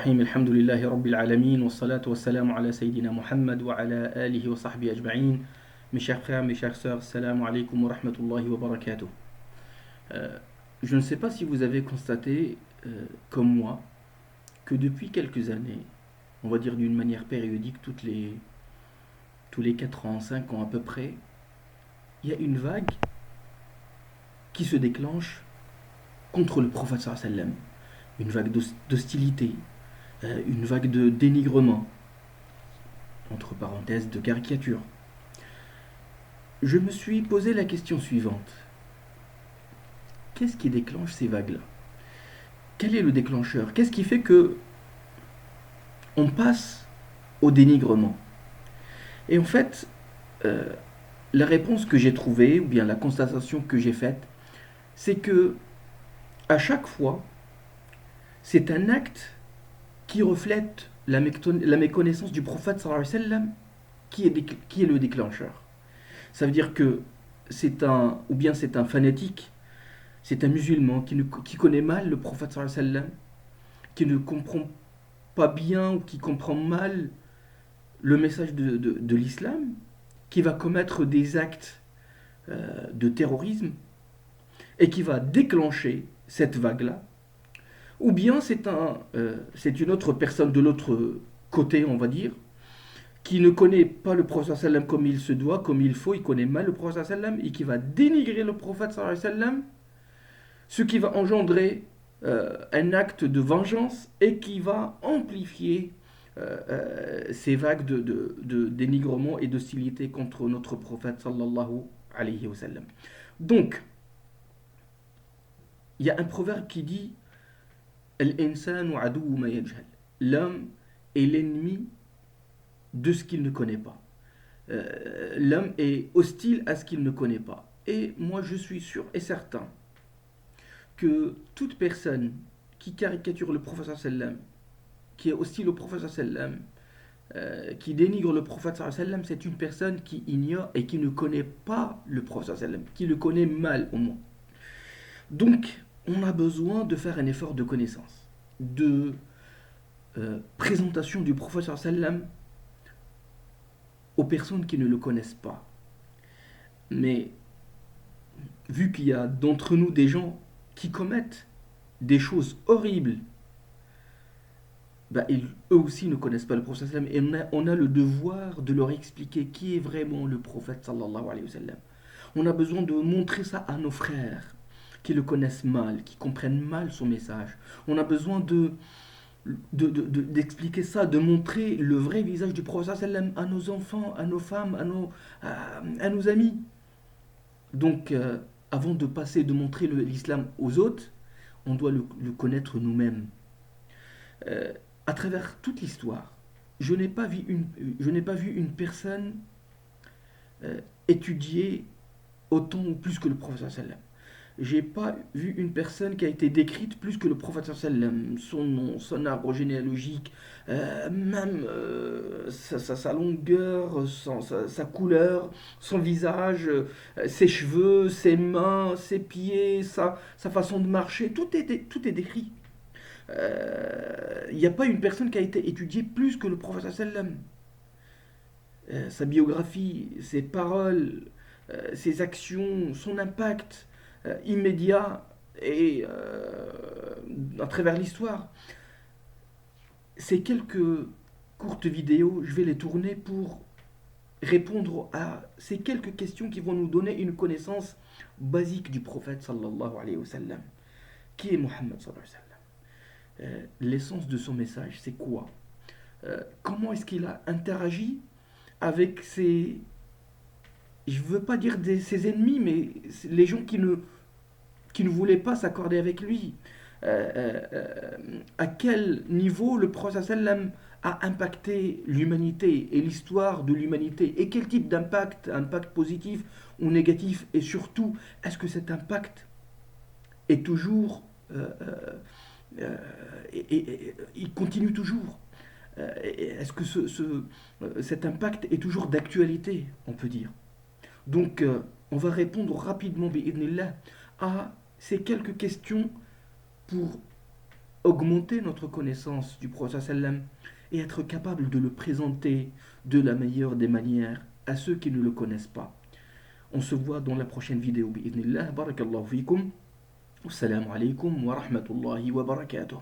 الرحيم الحمد لله رب العالمين والصلاة والسلام على سيدنا محمد وعلى آله وصحبه أجمعين. Mes chers frères, mes chères sœurs, salam alaikum wa rahmatullahi wa barakatuh. Euh, je ne sais pas si vous avez constaté, comme moi, que depuis quelques années, on va dire d'une manière périodique, tous les 4 ans, 5 ans à peu près, il y a une vague qui se déclenche contre le prophète sallallahu alayhi wa sallam. Une vague d'hostilité, une vague de dénigrement, entre parenthèses, de caricature. Je me suis posé la question suivante. Qu'est-ce qui déclenche ces vagues-là? Quel est le déclencheur? Qu'est-ce qui fait que on passe au dénigrement? Et en fait, euh, la réponse que j'ai trouvée, ou bien la constatation que j'ai faite, c'est que à chaque fois, c'est un acte qui reflète la méconnaissance du prophète sallallahu alayhi wa sallam qui est le déclencheur. Ça veut dire que c'est un fanatique, c'est un musulman qui connaît mal le prophète sallallahu alayhi wa sallam, qui ne comprend pas bien ou qui comprend mal le message de l'islam, qui va commettre des actes de terrorisme et qui va déclencher cette vague-là. Ou bien c'est une autre personne de l'autre côté, on va dire, qui ne connaît pas le prophète sallam comme il se doit, comme il faut, il connaît mal le prophète sallam et qui va dénigrer le prophète sallam, ce qui va engendrer un acte de vengeance et qui va amplifier ces vagues de dénigrement et d'hostilité contre notre prophète sallallahu alayhi wa sallam. Donc, il y a un proverbe qui dit Al-insanu aduwwu ma yajhal. L'homme est l'ennemi de ce qu'il ne connaît pas. L'homme est hostile à ce qu'il ne connaît pas. Et moi, je suis sûr et certain que toute personne qui caricature le prophète sallam, qui est hostile au prophète sallam, qui dénigre le prophète sallam, c'est une personne qui ignore et qui ne connaît pas le prophète sallam, qui le connaît mal au moins. Donc, on a besoin de faire un effort de connaissance, de présentation du prophète sallam aux personnes qui ne le connaissent pas. Mais vu qu'il y a d'entre nous des gens qui commettent des choses horribles, bah, eux aussi ne connaissent pas le prophète sallam et on a le devoir de leur expliquer qui est vraiment le prophète sallallahu alayhi wa sallam. On a besoin de montrer ça à nos frères qui le connaissent mal, qui comprennent mal son message. On a besoin d'expliquer ça, de montrer le vrai visage du prophète sallam à nos enfants, à nos femmes, à nos amis. Donc, avant de passer, de montrer l'islam aux autres, on doit le connaître nous-mêmes. Euh, à travers toute l'histoire, je n'ai pas vu une personne étudier autant ou plus que le prophète sallam. J'ai pas vu une personne qui a été décrite plus que le prophète sallam. Son nom, son arbre généalogique, même sa longueur, sa couleur, son visage, ses cheveux, ses mains, ses pieds, sa façon de marcher, tout est décrit. Il n'y a pas une personne qui a été étudiée plus que le prophète sallam. Sa biographie, ses paroles, ses actions, son impact immédiat et à travers l'histoire. Ces quelques courtes vidéos, je vais les tourner pour répondre à ces quelques questions qui vont nous donner une connaissance basique du prophète sallallahu alayhi wa sallam. Qui est Mohammed sallallahu alayhi wa sallam? L'essence de son message, c'est quoi? Comment est-ce qu'il a interagi avec ses, je ne veux pas dire ses ennemis, mais les gens qui ne voulaient pas s'accorder avec lui. À quel niveau le prophète sallam a impacté l'humanité et l'histoire de l'humanité et quel type d'impact, impact positif ou négatif, et surtout, est-ce que cet impact est toujours il continue toujours. Est-ce que cet impact est toujours d'actualité, on peut dire. Donc, on va répondre rapidement, bi'idnillah, à ces quelques questions pour augmenter notre connaissance du Prophète sallam et être capable de le présenter de la meilleure des manières à ceux qui ne le connaissent pas. On se voit dans la prochaine vidéo. Bi'idhnillah, barakallahu fikum. Wassalamu alaikum wa rahmatullahi wa barakatuh.